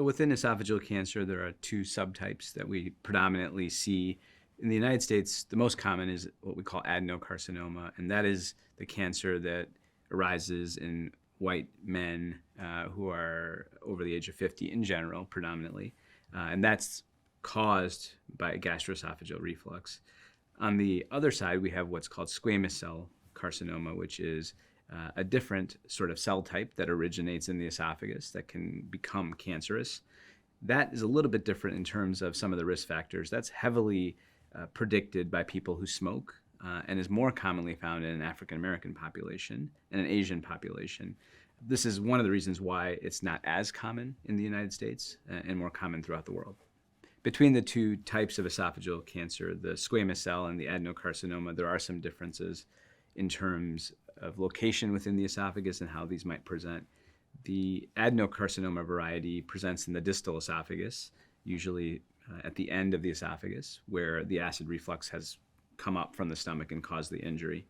within esophageal cancer, there are two subtypes that we predominantly see. In the United States, the most common is what we call adenocarcinoma, and that is the cancer that arises in white men who are over the age of 50 in general, predominantly. And that's caused by gastroesophageal reflux. On the other side, we have what's called squamous cell carcinoma, which is a different sort of cell type that originates in the esophagus that can become cancerous. That is a little bit different in terms of some of the risk factors. That's heavily predicted by people who smoke and is more commonly found in an African American population and an Asian population. This is one of the reasons why it's not as common in the United States and more common throughout the world. Between the two types of esophageal cancer, the squamous cell and the adenocarcinoma, there are some differences in terms of location within the esophagus and how these might present. The adenocarcinoma variety presents in the distal esophagus, usually at the end of the esophagus, where the acid reflux has come up from the stomach and caused the injury.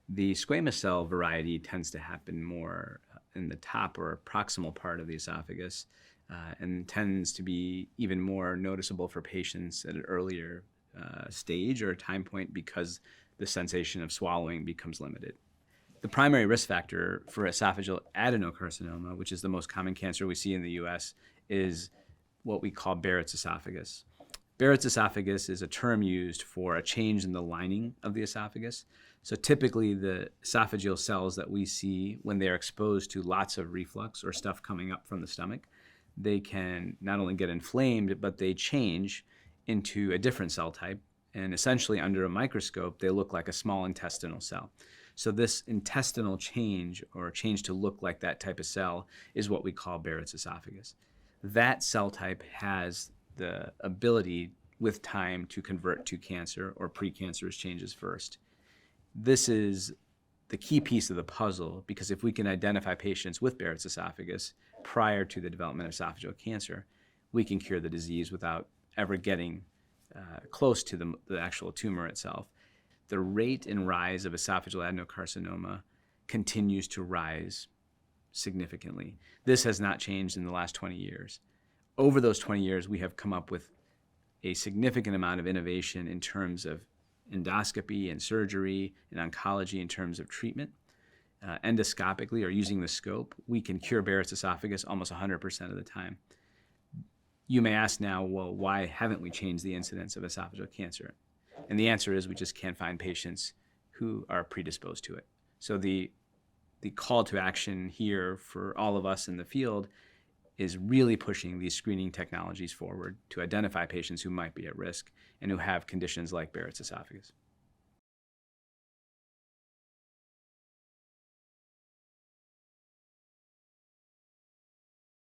The squamous cell variety tends to happen more in the top or proximal part of the esophagus and tends to be even more noticeable for patients at an earlier stage or time point because the sensation of swallowing becomes limited. The primary risk factor for esophageal adenocarcinoma, which is the most common cancer we see in the US, is what we call Barrett's esophagus. Barrett's esophagus is a term used for a change in the lining of the esophagus. So typically the esophageal cells that we see when they're exposed to lots of reflux or stuff coming up from the stomach, they can not only get inflamed, but they change into a different cell type. And essentially under a microscope, they look like a small intestinal cell. So this intestinal change or change to look like that type of cell is what we call Barrett's esophagus. That cell type has the ability with time to convert to cancer or precancerous changes first. This is the key piece of the puzzle because if we can identify patients with Barrett's esophagus prior to the development of esophageal cancer, we can cure the disease without ever getting close to the actual tumor itself. The rate and rise of esophageal adenocarcinoma continues to rise significantly. This has not changed in the last 20 years. Over those 20 years, we have come up with a significant amount of innovation in terms of endoscopy and surgery and oncology in terms of treatment. Endoscopically or using the scope, we can cure Barrett's esophagus almost 100% of the time. You may ask now, well, why haven't we changed the incidence of esophageal cancer? And the answer is we just can't find patients who are predisposed to it. So the call to action here for all of us in the field is really pushing these screening technologies forward to identify patients who might be at risk and who have conditions like Barrett's esophagus.